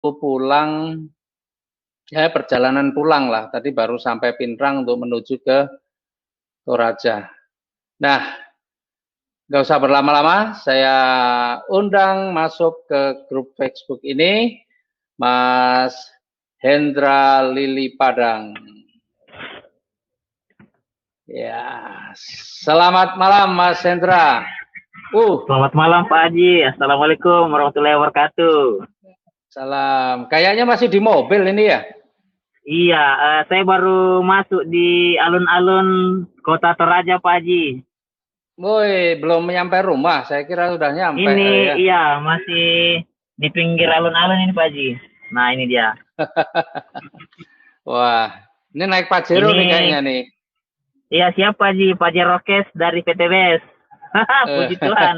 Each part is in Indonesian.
pulang, ya perjalanan pulang lah. Tadi baru sampai Pinrang untuk menuju ke Toraja. Nah, nggak usah berlama-lama, saya undang masuk ke grup Facebook ini, Mas Hendra Lili Padang. Ya, selamat malam Mas Hendra. Selamat malam Pak Haji. Assalamualaikum warahmatullahi wabarakatuh. Salam. Kayaknya masih di mobil ini ya? Iya, saya baru masuk di alun-alun Kota Toraja Pak Haji. Woi, belum nyampe rumah. Saya kira sudah nyampe Ini ya. iya masih di pinggir alun-alun ini Pak Haji. Nah ini dia. Wah, ini naik Pajero nih kayaknya nih. Iya siapa Haji? Pak Rokes dari PTBS. Puji Tuhan.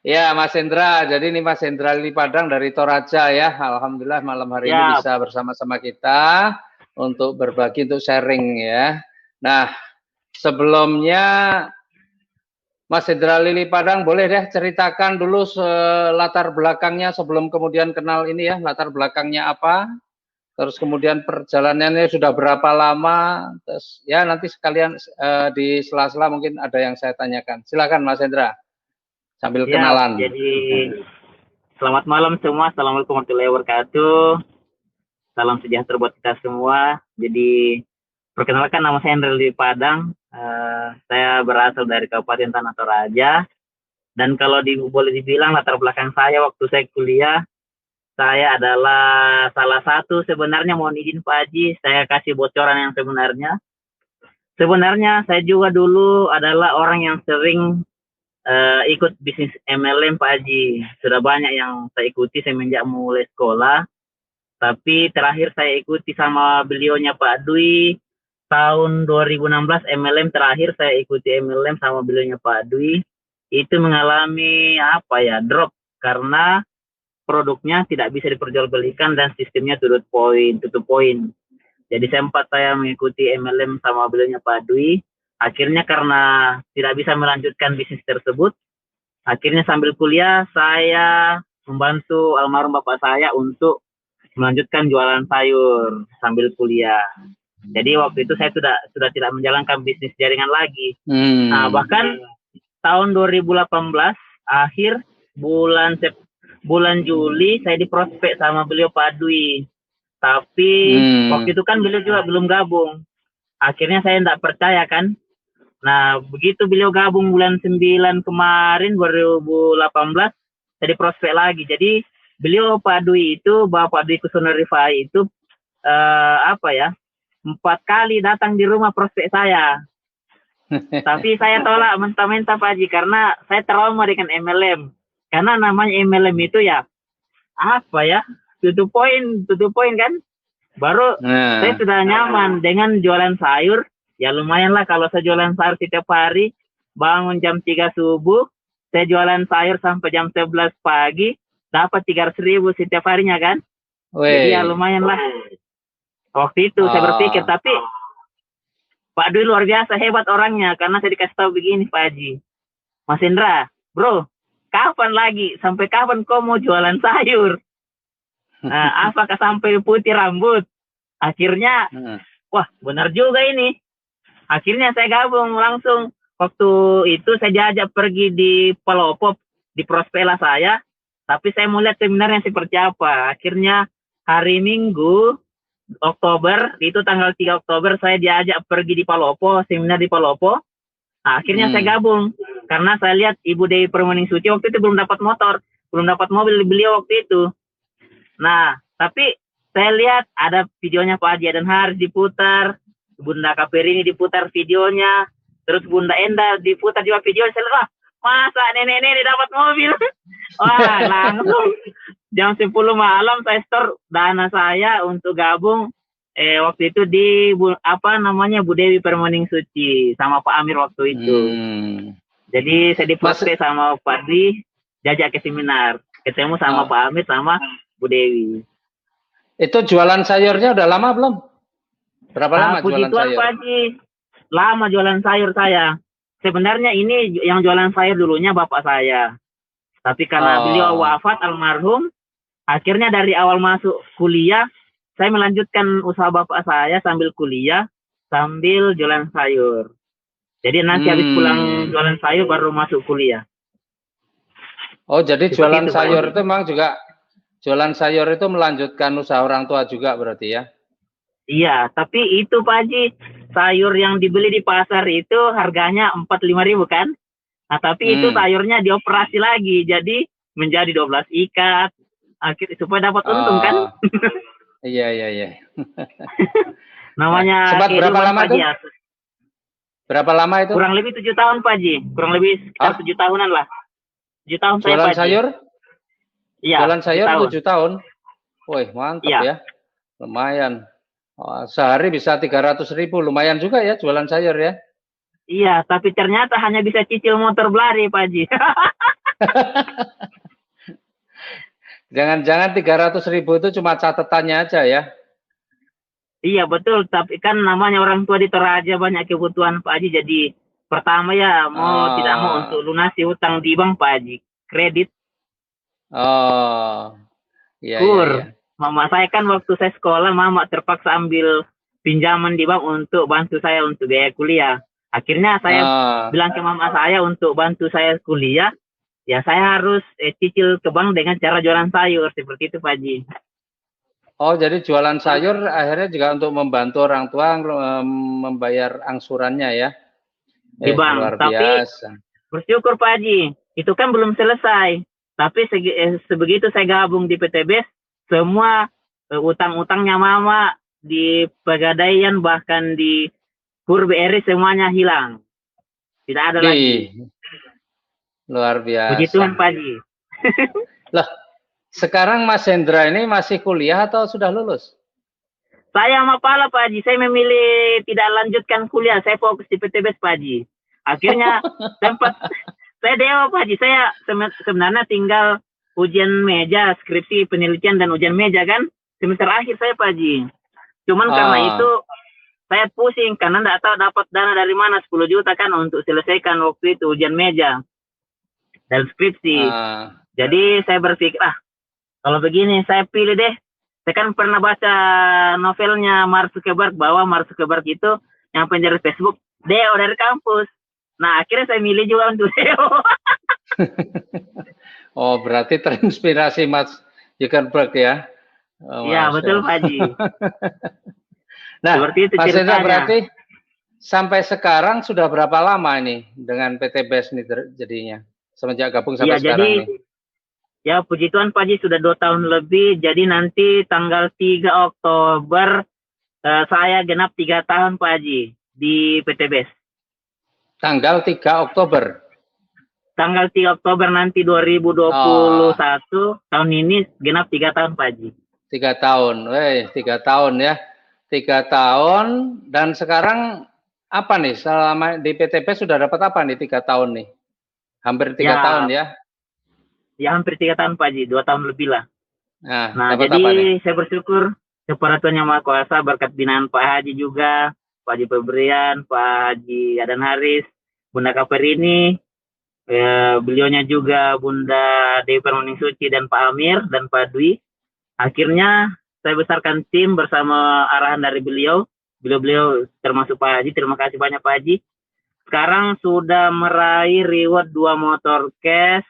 Ya Mas Hendra, jadi ini Mas Hendra Lili Padang dari Toraja ya. Alhamdulillah malam hari ini bisa bersama-sama kita untuk berbagi, untuk sharing ya. Nah, sebelumnya Mas Hendra Lili Padang boleh deh ceritakan dulu latar belakangnya sebelum kemudian kenal ini ya, latar belakangnya apa, terus kemudian perjalanannya sudah berapa lama, terus ya nanti sekalian di sela-sela mungkin ada yang saya tanyakan. Silakan Mas Hendra, sambil kenalan. Jadi selamat malam semua, assalamualaikum warahmatullahi wabarakatuh. Salam sejahtera buat kita semua. Jadi perkenalkan nama saya Hendra Lili Padang. Saya berasal dari Kabupaten Tanah Toraja. Dan kalau boleh dibilang latar belakang saya waktu saya kuliah, saya adalah salah satu sebenarnya, mohon izin Pak Haji, saya kasih bocoran yang sebenarnya. Sebenarnya saya juga dulu adalah orang yang sering ikut bisnis MLM Pak Haji. Sudah banyak yang saya ikuti semenjak mulai sekolah. Tapi terakhir saya ikuti sama beliaunya Pak Dwi tahun 2016 MLM, terakhir saya ikuti MLM sama beliaunya Pak Dwi. Itu mengalami drop karena produknya tidak bisa diperjualbelikan dan sistemnya tutup poin. Jadi sempat saya mengikuti MLM sama beliaunya Pak Dwi. Akhirnya karena tidak bisa melanjutkan bisnis tersebut, akhirnya sambil kuliah saya membantu almarhum bapak saya untuk melanjutkan jualan sayur sambil kuliah. Jadi waktu itu saya sudah tidak menjalankan bisnis jaringan lagi. Nah, bahkan tahun 2018 akhir bulan Juli saya diprospek sama beliau Pak Dwi. Tapi waktu itu kan beliau juga belum gabung. Akhirnya saya tidak percaya kan. Nah, begitu beliau gabung bulan 9 kemarin 2018 saya diprospek lagi. Jadi beliau Pak Dwi itu, Bapak Dwi Kusuno Rifai itu 4 kali datang di rumah prospek saya. Tapi saya tolak mentah-mentah Pak Haji karena saya trauma dengan MLM. Karena namanya MLM itu ya tutup poin kan. Baru saya sudah nyaman dengan jualan sayur. Ya lumayan lah kalau saya jualan sayur setiap hari. Bangun jam 3 subuh. Saya jualan sayur sampai jam 11 pagi. Dapat 300.000 setiap harinya kan. Jadi ya lumayan lah. Waktu itu saya berpikir, tapi Pak Dwi luar biasa hebat orangnya. Karena saya dikasih tahu begini Pak Haji. Mas Indra, bro, kapan lagi? Sampai kapan kau mau jualan sayur? Apakah sampai putih rambut? Akhirnya, wah benar juga ini. Akhirnya saya gabung langsung. Waktu itu saya diajak pergi di Palopo, di prospela saya. Tapi saya mau lihat seminarnya seperti apa. Akhirnya hari Minggu, Oktober, itu tanggal 3 Oktober, saya diajak pergi di Palopo, seminar di Palopo. Nah, akhirnya saya gabung. Karena saya lihat Ibu Dewi Permaning Suci waktu itu belum dapat motor, belum dapat mobil beliau waktu itu. Nah, tapi saya lihat ada videonya Pak Haji Adan Haris diputar, Bunda Kaperini diputar videonya, terus Bunda Enda diputar juga videonya. Saya lihat, masa nenek-nenek dapat mobil? Wah, langsung jam 10 malam saya store dana saya untuk gabung waktu itu di Bu Dewi Permaning Suci sama Pak Amir waktu itu. Jadi saya diprospek sama Pak Dwi, jajak ke seminar, ketemu sama Pak Amir sama Bu Dewi. Itu jualan sayurnya udah lama belum? Berapa lama jualan sayur? Pak Haji, lama jualan sayur saya. Sebenarnya ini yang jualan sayur dulunya bapak saya. Tapi karena beliau wafat almarhum, Akhirnya dari awal masuk kuliah, saya melanjutkan usaha bapak saya sambil kuliah, sambil jualan sayur. Jadi nanti habis pulang jualan sayur baru masuk kuliah. Oh, jadi Seperti jualan itu, Pak sayur Haji. itu memang juga, jualan sayur itu melanjutkan usaha orang tua juga berarti ya? Iya, tapi itu Pak Haji, sayur yang dibeli di pasar itu harganya 4-5 ribu kan? Nah, tapi itu sayurnya dioperasi lagi, jadi menjadi 12 ikat, supaya dapat untung kan? Iya, iya, iya. Namanya sempat berapa lama Pak itu? Haji. Berapa lama itu? Kurang lebih 7 tahun Pak Haji, kurang lebih sekitar 7 tahunan lah. 7 tahun saya jualan Pak Haji. sayur? Iya, Jualan sayur 7 tahun. Wih, mantap iya. ya. Lumayan. Sehari bisa 300.000, lumayan juga ya jualan sayur ya. Iya, tapi ternyata hanya bisa cicil motor belari Pak Haji. Jangan-jangan 300.000 itu cuma catatannya aja ya? Iya betul, tapi kan namanya orang tua di Toraja banyak kebutuhan Pak Haji. Jadi pertama ya mau tidak mau untuk lunasi hutang di bank Pak Haji, kredit. Oh, iya, iya, Kur, iya. mama saya kan waktu saya sekolah, mama terpaksa ambil pinjaman di bank untuk bantu saya untuk biaya kuliah. Akhirnya saya bilang ke mama saya untuk bantu saya kuliah, ya saya harus cicil ke bank dengan cara jualan sayur, seperti itu Pak Haji. Oh, jadi jualan sayur akhirnya juga untuk membantu orang tua membayar angsurannya ya? Di bank. Luar Tapi biasa. bersyukur Pak Haji, itu kan belum selesai. Tapi sebegitu saya gabung di PTBS, semua utang-utangnya mama di Pegadaian bahkan di Kur BRI semuanya hilang. Tidak ada lagi. Luar biasa. Puji Tuhan Pak Haji. Lah, sekarang Mas Hendra ini masih kuliah atau sudah lulus? Saya sama Pala Pak Haji, saya memilih tidak lanjutkan kuliah, saya fokus di PTBS Pak Haji. Akhirnya saya dewa Pak Haji, saya sebenarnya tinggal ujian meja, skripsi, penelitian, dan ujian meja kan, semester akhir saya Pak Haji. Cuman karena itu, saya pusing, karena tidak tahu dapat dana dari mana, 10 juta kan untuk selesaikan waktu itu ujian meja dan skripsi. Jadi saya berpikir, kalau begini saya pilih deh. Saya kan pernah baca novelnya Mark Zuckerberg, bahwa Mark Zuckerberg itu yang penjara Facebook, Deo dari kampus. Nah, akhirnya saya milih juga untuk Deo. Oh, berarti terinspirasi Mas Zuckerberg ya? Iya, betul Pak Haji. Nah, seperti itu Mas Hendra, berarti sampai sekarang sudah berapa lama ini dengan PTBS ini jadinya? Semenjak gabung sampai sekarang ini? Ya, puji Tuhan Pak Haji sudah 2 tahun lebih. Jadi nanti tanggal 3 Oktober saya genap 3 tahun Pak Haji di PTBS. Tanggal 3 Oktober? Tanggal 3 Oktober nanti 2021, tahun ini genap 3 tahun Pak Haji. 3 tahun, 3 tahun ya. 3 tahun, dan sekarang apa nih, selama di PTBS sudah dapat apa nih 3 tahun nih? Hampir 3 tahun ya? Ya hampir 3 tahun Pak Haji, 2 tahun lebih lah. Nah jadi saya bersyukur kepada Tuhan Yang Maha Kuasa, berkat binaan Pak Haji juga, Pak Haji Pemberian, Pak Haji Adan Haris, Bunda Kaperini, beliaunya juga Bunda Dewi Permaning Suci dan Pak Amir dan Pak Dwi. Akhirnya saya besarkan tim bersama arahan dari beliau termasuk Pak Haji. Terima kasih banyak Pak Haji. Sekarang sudah meraih reward 2 motor cash,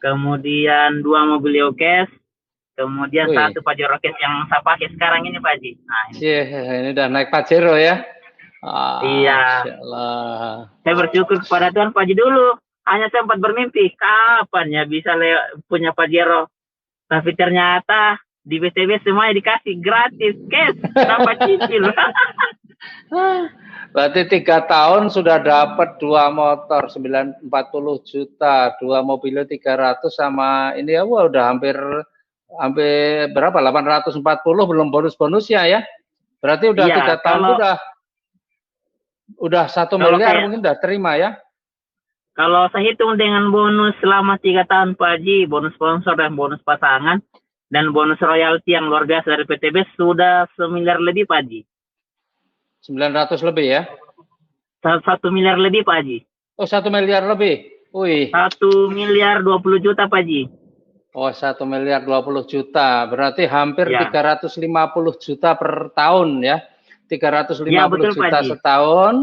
kemudian 2 mobil cash, kemudian 1 Pajero cash yang saya pakai sekarang ini Pak Haji. Nah, ini udah naik Pajero ya? Iya. Saya bersyukur kepada Tuhan Pak Haji dulu. Hanya sempat bermimpi, kapan ya bisa punya Pajero. Tapi ternyata di BTB semuanya dikasih gratis, cash, tanpa cicil. Berarti 3 tahun sudah dapat 2 motor 40 juta, 2 mobil 300 sama ini ya, udah hampir berapa? 840 belum bonus-bonusnya ya. Berarti udah 3 tahun udah 1 miliar mungkin udah terima ya. Kalau saya hitung dengan bonus selama 3 tahun Pak Haji, bonus sponsor dan bonus pasangan dan bonus royalti yang luar biasa dari PTB sudah 1 miliar lebih Pak Haji. 900 lebih ya? 1 miliar lebih Pak Haji. Oh, 1 miliar lebih. Wih. 1 miliar 20 juta Pak Haji. Oh, 1.020.000.000. Berarti hampir Ya. 350 juta per tahun ya. 350 Ya, betul, juta Pak Haji. setahun.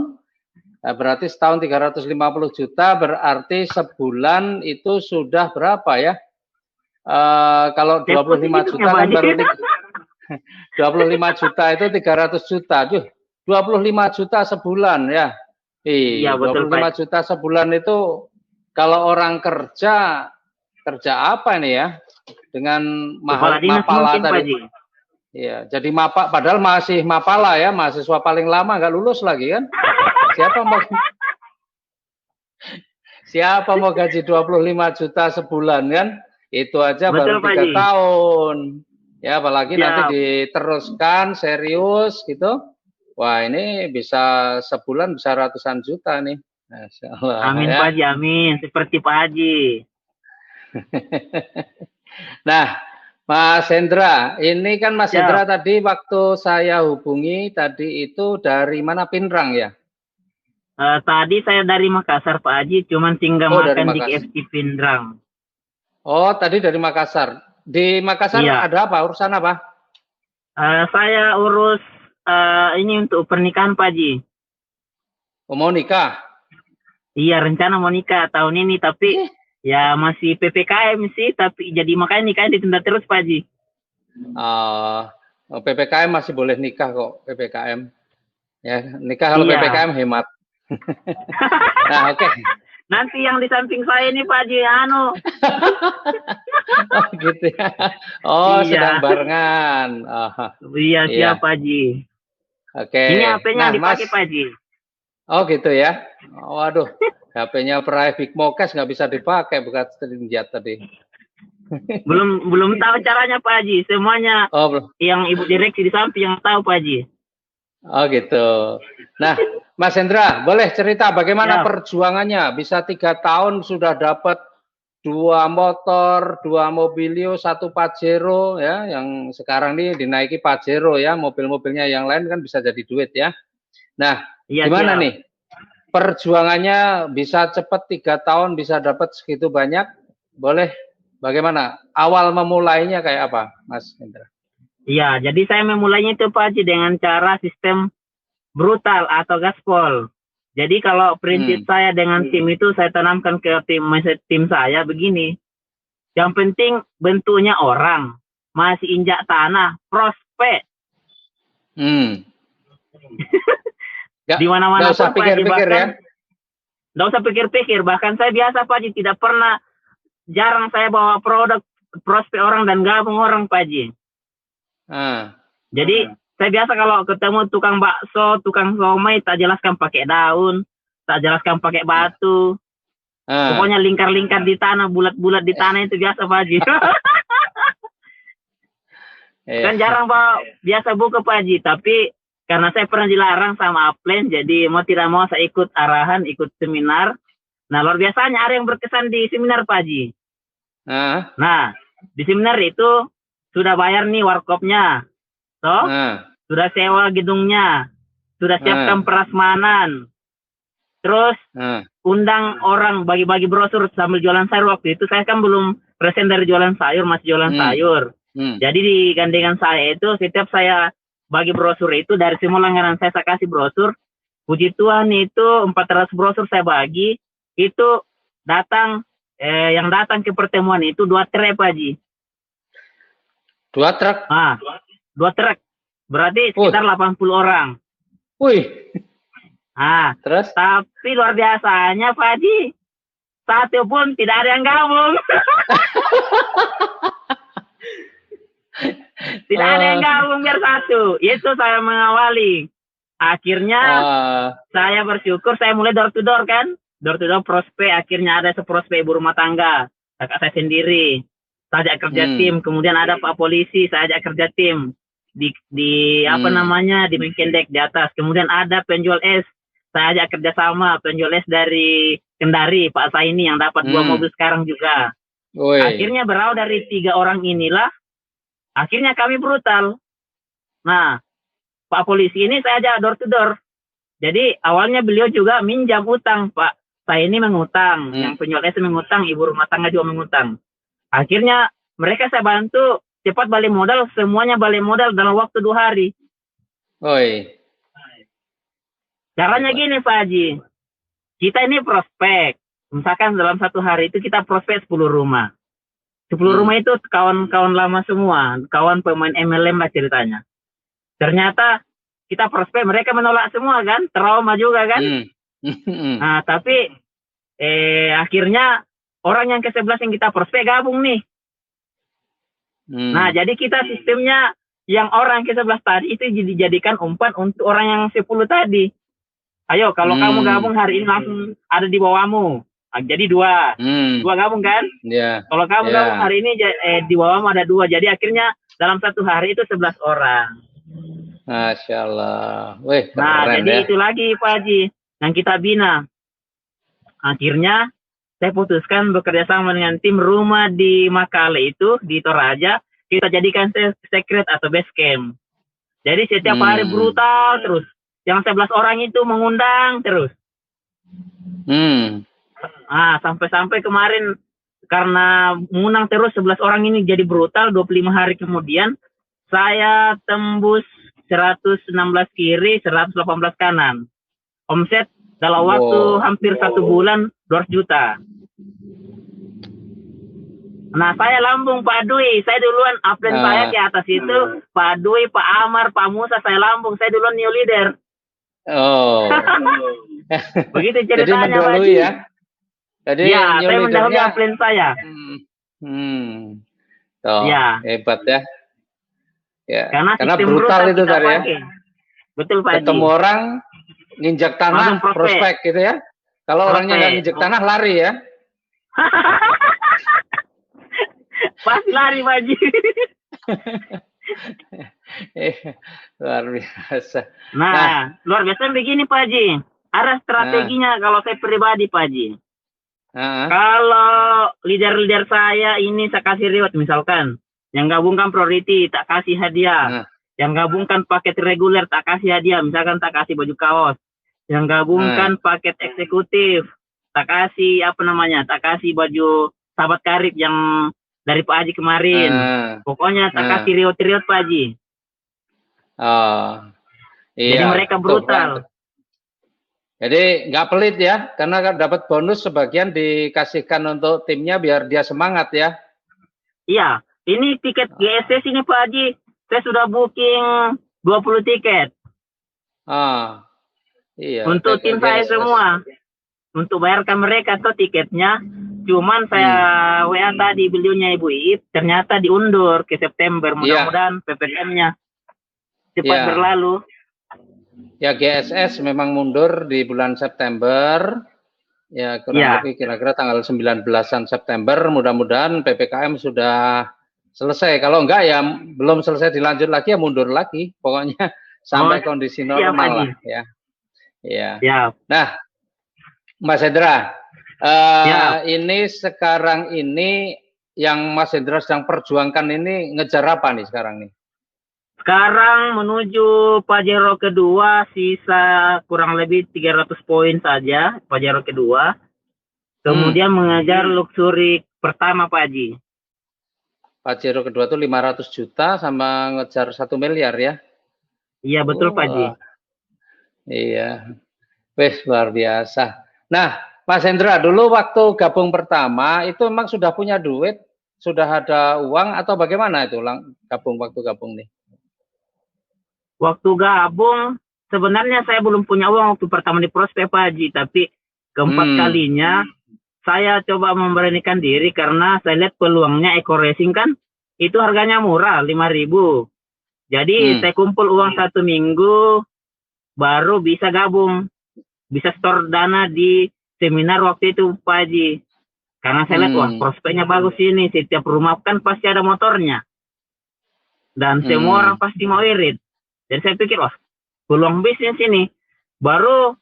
Nah, berarti setahun 350 juta, berarti sebulan itu sudah berapa ya? Kalau 25 juta kan baru 25 juta itu 300 juta. Aduh, 25 juta sebulan ya. Iya, betul, 25 Pak. juta sebulan itu kalau orang kerja apa ini ya? Dengan Kepala dinas mapala mungkin, Pak tadi. Haji. Iya, jadi padahal masih mapala ya, mahasiswa paling lama nggak lulus lagi kan? Siapa mau gaji 25 juta sebulan kan? Itu aja Betul, baru Pak 3 Haji. tahun. Ya, apalagi nanti Ya. diteruskan serius gitu. Wah, ini bisa sebulan bisa ratusan juta nih. Masya Allah, Amin, ya. Pak Haji, amin. Seperti Pak Haji. Nah, Mas Hendra, ini kan Mas Ya. Hendra tadi waktu saya hubungi tadi itu dari mana, Pinrang ya? Tadi saya dari Makassar, Pak Haji, cuman tinggal Dari makan di Makassar. KFC Pindrang. Oh, tadi dari Makassar. Di Makassar Iya. ada apa? Urusan apa? Saya urus ini untuk pernikahan, Pak Haji. Oh, mau nikah? Iya, rencana mau nikah tahun ini, tapi ya masih PPKM sih, tapi jadi makanya nikahnya ditunda terus, Pak Haji. PPKM masih boleh nikah kok, PPKM. Ya, nikah kalau Iya. PPKM hemat. Nah, oke. Nanti yang di samping saya ini, Pak Haji, Oh, gitu ya. Oh, Iya. sedang barengan. Iya, siap, Pak Haji. Oke. Ini HP-nya Nah, dipakai, Pak Haji. Oh, gitu ya. Waduh, HP-nya Prai Big Mokes nggak bisa dipakai, bukan strinjat tadi. belum tahu caranya, Pak Haji. Semuanya belum. yang Ibu Direksi di samping yang tahu, Pak Haji. Oh, gitu. Nah, Mas Hendra, boleh cerita bagaimana perjuangannya? Bisa 3 tahun sudah dapat 2 motor, 2 mobilio, 1 Pajero ya, yang sekarang ini dinaiki Pajero ya, mobil-mobilnya yang lain kan bisa jadi duit ya. Nah, gimana nih? Perjuangannya bisa cepat 3 tahun bisa dapat segitu banyak? Boleh? Bagaimana? Awal memulainya kayak apa, Mas Hendra? Iya, jadi saya memulainya itu, Pak Haji, dengan cara sistem brutal atau gaspol. Jadi kalau prinsip saya dengan tim itu saya tanamkan ke tim saya begini. Yang penting bentuknya orang, masih injak tanah, prospek. Di mana-mana usah pikir-pikir ya. Nggak usah pikir-pikir. Bahkan saya biasa, Pak Haji, tidak pernah, jarang saya bawa produk prospek orang dan gabung orang, Pak Haji. Jadi saya biasa kalau ketemu tukang bakso, tukang somai, tak jelaskan pakai daun, tak jelaskan pakai batu. Pokoknya lingkar-lingkar di tanah, bulat-bulat di tanah itu biasa, Pak Haji. Kan jarang biasa buka, Pak Haji. Tapi karena saya pernah dilarang sama Upland, jadi mau tidak mau saya ikut arahan, ikut seminar. Nah, luar biasanya ada yang berkesan di seminar, Pak Haji. Nah, di seminar itu sudah bayar nih warkopnya, sudah sewa gedungnya, sudah siapkan prasmanan, terus undang orang bagi-bagi brosur sambil jualan sayur. Waktu itu saya kan belum present dari jualan sayur, masih jualan sayur. Jadi di gandengan saya itu setiap saya bagi brosur itu dari semua langganan saya kasih brosur. Puji Tuhan itu 400 brosur saya bagi, itu yang datang ke pertemuan itu 2 truk, Pak Haji. 2 truk? 2 truk. Berarti sekitar 80 orang. Terus? Tapi luar biasanya, Pak Haji, satu pun tidak ada yang gabung. Tidak ada yang gabung biar satu. Itu saya mengawali. Akhirnya saya bersyukur, saya mulai door to door kan. Door to door prospek, akhirnya ada seprospek ibu rumah tangga. Kakak saya sendiri. Saya ajak kerja tim, kemudian ada Pak Polisi, saya ajak kerja tim. Di apa namanya, di Menkendek di atas. Kemudian ada penjual es, saya ajak kerjasama. Penjual es dari Kendari, Pak Saini yang dapat 2 mobil sekarang juga. Akhirnya berawal dari 3 orang inilah, akhirnya kami brutal. Nah, Pak Polisi ini saya ajak door to door. Jadi awalnya beliau juga minjam utang, Pak. Saya ini mengutang, yang penjual es mengutang, ibu rumah tangga juga mengutang. Akhirnya mereka saya bantu cepat balik modal, semuanya balik modal dalam waktu 2 hari. Oi. Caranya gini Pak Haji, kita ini prospek. Misalkan dalam 1 hari itu kita prospek 10 rumah. 10 rumah itu kawan-kawan lama semua, kawan pemain MLM lah ceritanya. Ternyata kita prospek, mereka menolak semua kan, trauma juga kan. Nah, tapi akhirnya orang yang ke-11 yang kita prospek gabung nih. Nah, jadi kita sistemnya yang orang ke-11 tadi itu dijadikan umpan untuk orang yang 10 tadi. Ayo, kalau kamu gabung hari ini langsung ada di bawahmu. Jadi 2. 2 gabung kan? Yeah. Kalau kamu gabung hari ini di bawahmu ada 2. Jadi akhirnya dalam 1 hari itu 11 orang. Masya Allah. Wih, nah, keren, jadi ya. itu lagi Pak Haji yang kita bina. Akhirnya saya putuskan bekerja sama dengan tim rumah di Makale itu, di Toraja. Kita jadikan secret atau base camp. Jadi setiap hari brutal terus. Yang 11 orang itu mengundang terus. Nah, sampai-sampai kemarin karena menang terus 11 orang ini jadi brutal, 25 hari kemudian saya tembus 116 kiri, 118 kanan. Omset dalam waktu hampir 1 bulan 200 juta. Nah, saya lambung Pak Dwi. Saya duluan upline saya ke atas itu. Pak Dwi, Pak Amar, Pak Musa, saya lambung. Saya duluan new leader. Oh. Begitu ceritanya Pak Dwi ya. Jadi ya, saya mendahului upline saya. Ya. Hebat ya. Ya. Karena brutal itu tadi ya. Betul Pak. Ketemu orang nginjak tanah prospek gitu ya. Kalau orangnya nggak nginjak tanah lari ya. Pasti lari Pak Haji. Luar biasa. Nah, luar biasa begini Pak Haji. Ada strateginya kalau saya pribadi Pak Haji. Kalau leader-leader saya ini saya kasih reward misalkan. Yang gabungkan priority tak kasih hadiah. Yang gabungkan paket reguler tak kasih hadiah. Misalkan tak kasih baju kaos. Yang gabungkan paket eksekutif tak kasih tak kasih baju sahabat karib yang dari Pak Haji kemarin. Pokoknya tak kasih reward-reward Pak Haji. Iya. Jadi mereka brutal. Jadi nggak pelit ya, karena dapat bonus sebagian dikasihkan untuk timnya biar dia semangat ya. Iya, ini tiket GSS ini Pak Haji, saya sudah booking 20 tiket. Iya. Untuk tim saya semua, untuk bayarkan mereka tuh tiketnya. Cuman saya WA tadi beliaunya Ibu Iip, ternyata diundur ke September. Mudah-mudahan PPKM-nya cepat berlalu. Ya, GSS memang mundur di bulan September. Ya, kurang lebih kira-kira tanggal 19-an September. Mudah-mudahan PPKM sudah selesai. Kalau enggak ya belum selesai dilanjut lagi ya mundur lagi. Pokoknya sampai kondisi normal lah ya. Ya. Nah, Mas Hendra, ini sekarang ini yang Mas Hendra sedang perjuangkan ini ngejar apa nih sekarang nih? Sekarang menuju Pajero kedua, sisa kurang lebih 300 poin saja Pajero kedua. Kemudian mengejar luxury pertama Pak Haji. Pajero kedua itu 500 juta sama ngejar 1 miliar ya? Iya betul Pak Haji. Iya. Wih, luar biasa. Nah, Mas Hendra, dulu waktu gabung pertama itu memang sudah punya duit, sudah ada uang atau bagaimana itu waktu gabung nih? Waktu gabung, sebenarnya saya belum punya uang waktu pertama di prospek Pak Haji, tapi keempat kalinya saya coba memberanikan diri karena saya lihat peluangnya Eco Racing kan itu harganya murah 5.000. Jadi saya kumpul uang 1 minggu baru bisa gabung, bisa store dana di seminar waktu itu Pak Haji. Karena saya lihat wah prospeknya bagus ini, setiap rumah kan pasti ada motornya dan semua orang pasti mau irit. Jadi saya pikir, wah, peluang bisnis ini. Baru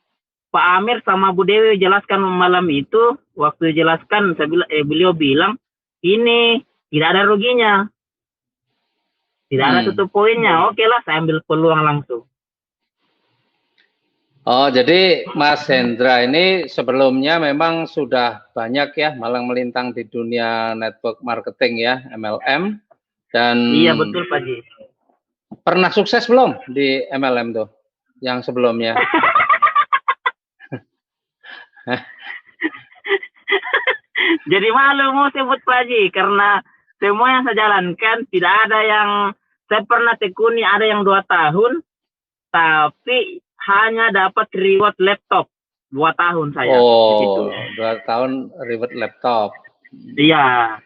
Pak Amir sama Bu Dewi jelaskan malam itu, waktu jelaskan, beliau bilang, ini tidak ada ruginya. Tidak ada tutup poinnya. Oke lah, saya ambil peluang langsung. Oh, jadi Mas Hendra ini sebelumnya memang sudah banyak ya malang melintang di dunia network marketing ya, MLM. Dan Iya betul Pak Ji. pernah sukses belum di MLM tuh yang sebelumnya? Jadi malu mau sebut Pak Ji karena semua yang saya jalankan tidak ada yang saya pernah tekuni, ada yang 2 tahun tapi hanya dapat reward laptop 2 tahun saya di situ. Oh, 2 tahun reward laptop. Iya.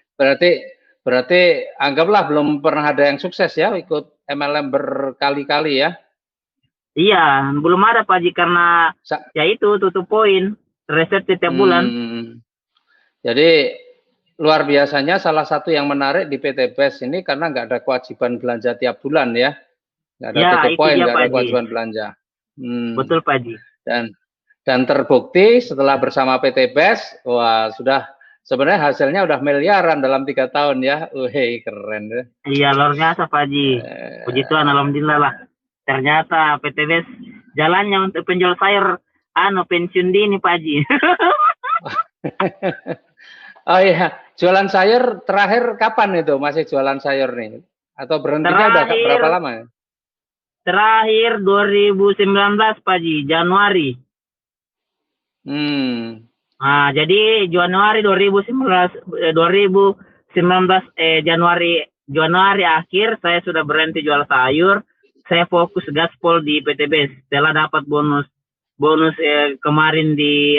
Berarti anggaplah belum pernah ada yang sukses ya ikut MLM berkali-kali ya? Iya, belum ada Pak Ji karena ya itu tutup poin reset setiap bulan. Jadi luar biasanya salah satu yang menarik di PT BES ini karena nggak ada kewajiban belanja tiap bulan ya, nggak ada Ya, tutup itu poin, dia nggak Pak ada Ji. kewajiban belanja. Betul Pak Ji. Dan terbukti setelah bersama PT BES, wah sudah sebenarnya hasilnya udah miliaran dalam 3 tahun ya. Wih, keren ya. Iya, luar biasa Pak Ji. Puji Tuhan, alhamdulillah lah. Ternyata PT BES jalannya untuk penjual sayur pensiun dini Pak Ji. Oh iya, jualan sayur terakhir kapan itu? Masih jualan sayur nih? Atau berhentinya udah berapa lama? Terakhir 2019 Pak Ji, Januari. Nah, jadi Januari 2019 Januari akhir saya sudah berhenti jual sayur. Saya fokus gaspol di PT BES. Setelah dapat bonus kemarin di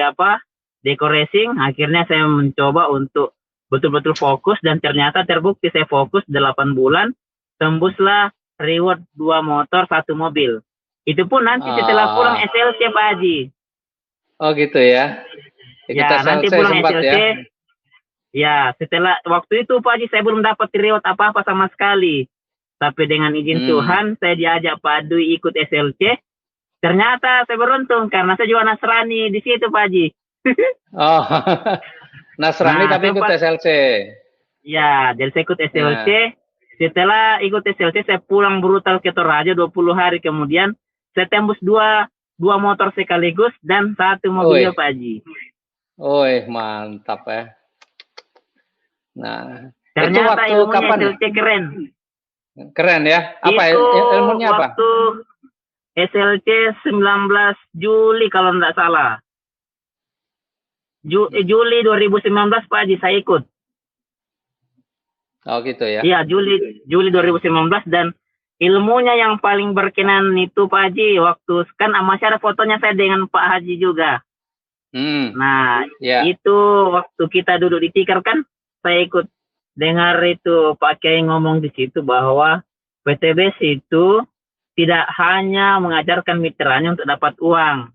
decorating, akhirnya saya mencoba untuk betul-betul fokus dan ternyata terbukti saya fokus 8 bulan, tembuslah reward 2 motor 1 mobil. Itu pun nanti setelah pulang SLC Pak Haji. Oh gitu ya. Ya, nanti pulang SLC. Ya, setelah waktu itu Pak Haji saya belum dapat reward apa-apa sama sekali. Tapi dengan izin Tuhan saya diajak Pak Dwi ikut SLC. Ternyata saya beruntung karena saya juga Nasrani di situ Pak Haji. Oh, Nasrani tapi ikut SLC. Ya, jadi saya ikut SLC. Setelah ikut SLC saya pulang brutal ke Toraja 20 hari kemudian. Saya tembus dua motor sekaligus dan 1 mobil Pak Haji. Wih, mantap ya. Nah, ternyata itu waktu kapan? SLC keren. Keren ya? Apa itu ilmunya apa? Waktu SLC 19 Juli kalau tidak salah. Juli 2019 Pak Haji saya ikut. Oh gitu ya? Iya, Juli 2019 dan ilmunya yang paling berkenan itu Pak Haji waktu kan masih ada fotonya saya dengan Pak Haji juga. Nah, itu waktu kita duduk di tikar kan saya ikut dengar itu Pak Kiai ngomong di situ bahwa PT BES itu tidak hanya mengajarkan mitranya untuk dapat uang,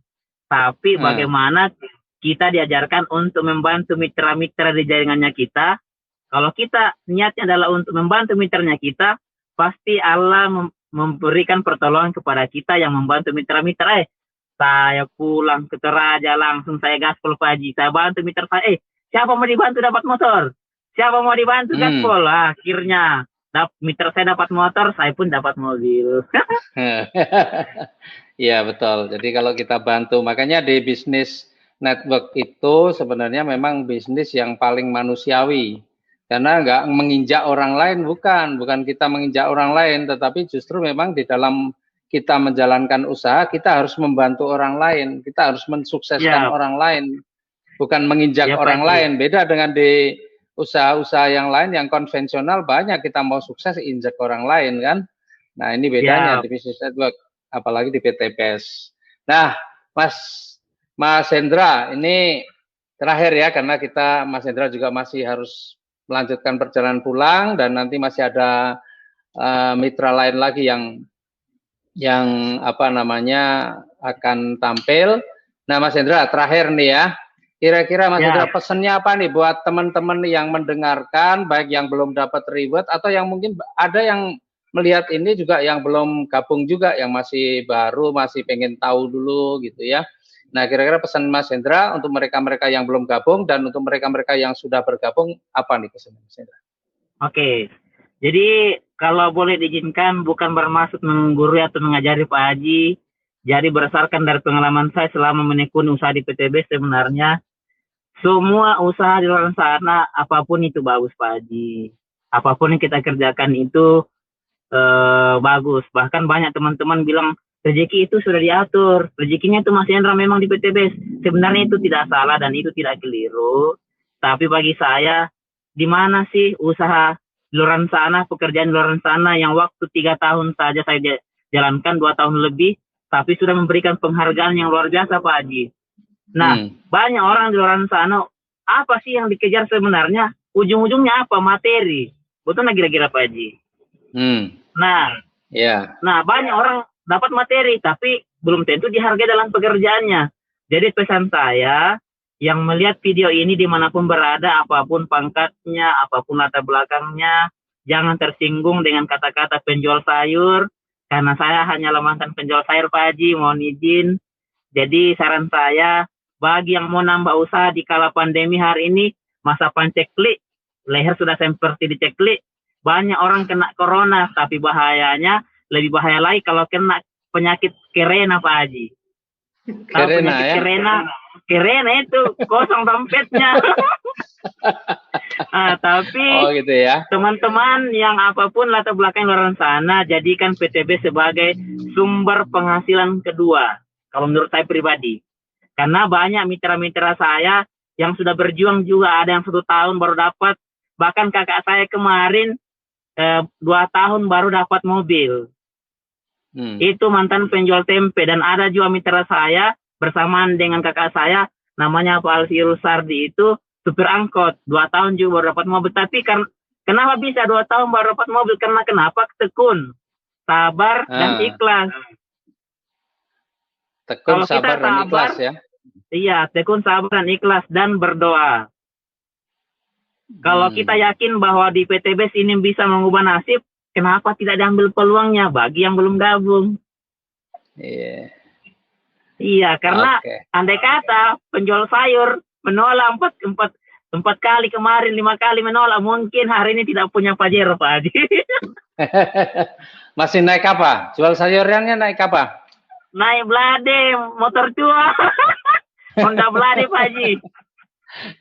tapi bagaimana kita diajarkan untuk membantu mitra-mitra di jaringannya kita. Kalau kita niatnya adalah untuk membantu mitranya kita, pasti Allah memberikan pertolongan kepada kita yang membantu mitra-mitra. Saya pulang ke Toraja langsung saya gaspol Pak Haji. Saya bantu mitra saya. Siapa mau dibantu dapat motor? Siapa mau dibantu gaspol? Akhirnya mitra saya dapat motor, saya pun dapat mobil. Iya betul. Jadi kalau kita bantu, makanya di bisnis network itu sebenarnya memang bisnis yang paling manusiawi. Karena nggak menginjak orang lain, bukan kita menginjak orang lain, tetapi justru memang di dalam kita menjalankan usaha, kita harus membantu orang lain, kita harus mensukseskan orang lain, bukan menginjak orang lain. Beda dengan di usaha-usaha yang lain yang konvensional, banyak kita mau sukses injak orang lain kan. Nah ini bedanya di bisnis network, apalagi di PT BES. Nah Mas Hendra, ini terakhir ya, karena Mas Hendra juga masih harus melanjutkan perjalanan pulang dan nanti masih ada mitra lain lagi yang akan tampil. Nah Mas Hendra, terakhir nih ya, kira-kira Mas Hendra pesannya apa nih buat teman-teman yang mendengarkan, baik yang belum dapat reward atau yang mungkin ada yang melihat ini juga yang belum gabung juga, yang masih baru, masih pengen tahu dulu gitu ya. Nah, kira-kira pesan Mas Hendra untuk mereka-mereka yang belum gabung dan untuk mereka-mereka yang sudah bergabung, apa nih pesan Mas Hendra? Oke, jadi kalau boleh diizinkan bukan bermaksud menggurui atau mengajari Pak Haji, Jadi berdasarkan dari pengalaman saya selama menekuni usaha di PTB, sebenarnya semua usaha di luar sana apapun itu bagus Pak Haji. Apapun yang kita kerjakan itu bagus. Bahkan banyak teman-teman bilang rezeki itu sudah diatur. Rezekinya itu Mas Hendra memang di PTB. Sebenarnya itu tidak salah dan itu tidak keliru. Tapi bagi saya, di mana sih usaha di luar sana, pekerjaan di luar sana yang waktu 3 tahun saja saya jalankan, 2 tahun lebih, tapi sudah memberikan penghargaan yang luar biasa Pak Haji. Nah, banyak orang di luar sana, apa sih yang dikejar sebenarnya? Ujung-ujungnya apa? Materi. Betul nggak kira-kira Pak Haji? Nah, nah banyak orang dapat materi, tapi belum tentu dihargai dalam pekerjaannya. Jadi pesan saya, yang melihat video ini dimanapun berada, apapun pangkatnya, apapun latar belakangnya, jangan tersinggung dengan kata-kata penjual sayur, karena saya hanya mantan penjual sayur Pak Haji, mohon izin. Jadi saran saya, bagi yang mau nambah usaha di kala pandemi hari ini, masa panceklik, leher sudah seperti diceklik, banyak orang kena corona, tapi bahayanya lebih bahaya lagi kalau kena penyakit kerena Pak Haji. Tahu penyakit kerena itu kosong dompetnya. Nah, tapi gitu ya. Teman-teman yang apapun latar belakang luar sana, jadikan PTB sebagai sumber penghasilan kedua. Kalau menurut saya pribadi. Karena banyak mitra-mitra saya yang sudah berjuang juga, ada yang 1 tahun baru dapat. Bahkan kakak saya kemarin 2 tahun baru dapat mobil. Itu mantan penjual tempe. Dan ada juga mitra saya bersamaan dengan kakak saya, namanya Pak Alsirus Sardi, itu supir angkot. 2 tahun juga baru dapat mobil. Tapi kenapa bisa 2 tahun baru dapat mobil? Karena kenapa? Tekun, sabar, dan ikhlas. Tekun, sabar, dan ikhlas ya. Iya, tekun, sabar, dan ikhlas, dan berdoa. Kalau kita yakin bahwa di PTB ini bisa mengubah nasib, kenapa tidak diambil peluangnya bagi yang belum gabung? Iya, karena andai kata penjual sayur menolak 4 kali kemarin, 5 kali menolak, mungkin hari ini tidak punya Pajero Pak Haji. Masih naik apa? Jual sayurannya naik apa? Naik Blade, motor tua. Honda Blade Pak Haji.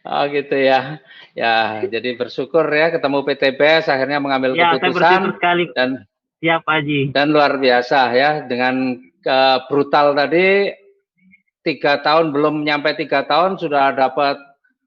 Oh gitu ya. Ya, jadi bersyukur ya ketemu PTBS akhirnya mengambil keputusan dan siap Pak Haji. Dan luar biasa ya dengan brutal tadi 3 tahun belum nyampe 3 tahun sudah dapat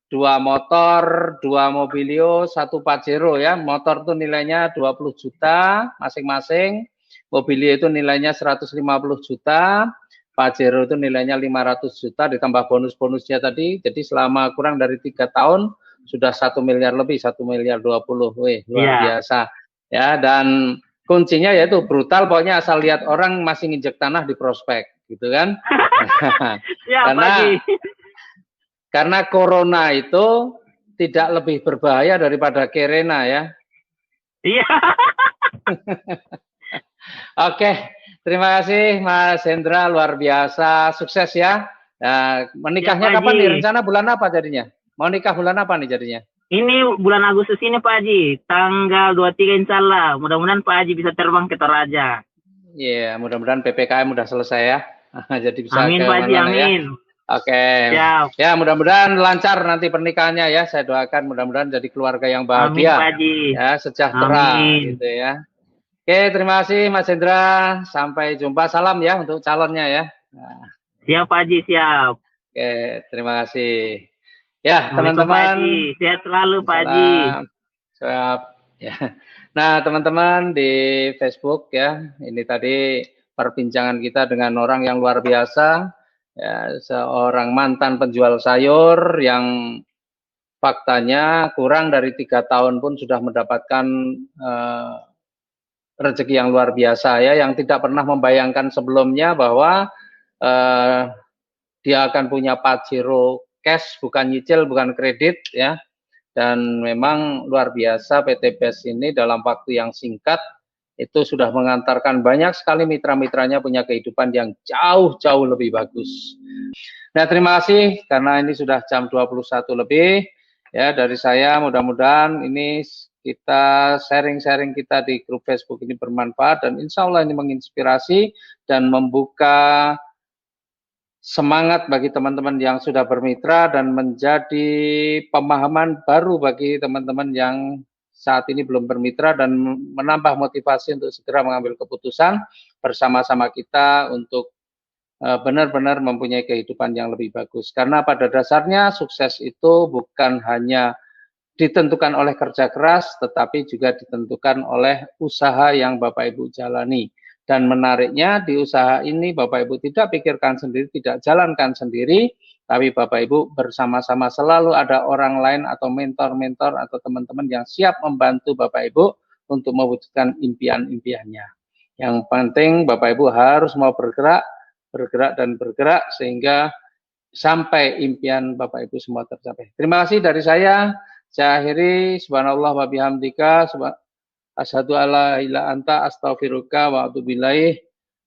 2 motor, 2 Mobilio, 1 Pajero ya. Motor itu nilainya 20 juta masing-masing. Mobilio itu nilainya 150 juta. Pajero itu nilainya 500 juta ditambah bonus-bonusnya tadi. Jadi selama kurang dari 3 tahun sudah 1 miliar lebih, 1 miliar 20. Wih, luar biasa. Ya, dan kuncinya yaitu brutal, pokoknya asal lihat orang masih nginjek tanah di prospek, gitu kan? Karena corona itu tidak lebih berbahaya daripada kerena ya. Iya. Oke, terima kasih Mas Hendra, luar biasa, sukses ya. Nah, menikahnya kapan nih? Rencana bulan apa jadinya? Mau nikah bulan apa nih jadinya? Ini bulan Agustus ini Pak Haji, tanggal 23 insya Allah. Mudah-mudahan Pak Haji bisa terbang ke Toraja. Iya, mudah-mudahan PPKM udah selesai ya. Jadi bisa amin Pak Haji, amin. Ya. Oke. Ya, mudah-mudahan lancar nanti pernikahannya ya. Saya doakan mudah-mudahan jadi keluarga yang bahagia. Amin Pak Haji. Ya, sejahtera gitu ya. Oke, terima kasih Mas Hendra. Sampai jumpa. Salam ya untuk calonnya ya. Nah. Siap Pak Haji, siap. Oke, terima kasih. Ya, teman-teman. Sehat selalu Pak Haji. Siap. Ya. Nah, teman-teman di Facebook ya, ini tadi perbincangan kita dengan orang yang luar biasa, ya, seorang mantan penjual sayur yang faktanya kurang dari 3 tahun pun sudah mendapatkan rezeki yang luar biasa ya, yang tidak pernah membayangkan sebelumnya bahwa dia akan punya Pajero cash, bukan nyicil, bukan kredit ya. Dan memang luar biasa PTBS ini dalam waktu yang singkat itu sudah mengantarkan banyak sekali mitra-mitranya punya kehidupan yang jauh-jauh lebih bagus. Nah, terima kasih karena ini sudah jam 21 lebih ya dari saya. Mudah-mudahan ini kita sharing-sharing kita di grup Facebook ini bermanfaat dan insya Allah ini menginspirasi dan membuka semangat bagi teman-teman yang sudah bermitra dan menjadi pemahaman baru bagi teman-teman yang saat ini belum bermitra dan menambah motivasi untuk segera mengambil keputusan bersama-sama kita untuk benar-benar mempunyai kehidupan yang lebih bagus. Karena pada dasarnya sukses itu bukan hanya ditentukan oleh kerja keras, tetapi juga ditentukan oleh usaha yang Bapak Ibu jalani. Dan menariknya di usaha ini Bapak Ibu tidak pikirkan sendiri, tidak jalankan sendiri, tapi Bapak Ibu bersama-sama selalu ada orang lain atau mentor-mentor atau teman-teman yang siap membantu Bapak Ibu untuk mewujudkan impian-impiannya. Yang penting Bapak Ibu harus mau bergerak dan bergerak sehingga sampai impian Bapak Ibu semua tercapai. Terima kasih dari saya. Saya akhiri, subhanallah wa bihamdika, asyhadu alla ilaha anta astaghfiruka wa atubu ilaih.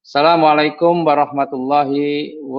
Assalamualaikum warahmatullahi wabarakatuh.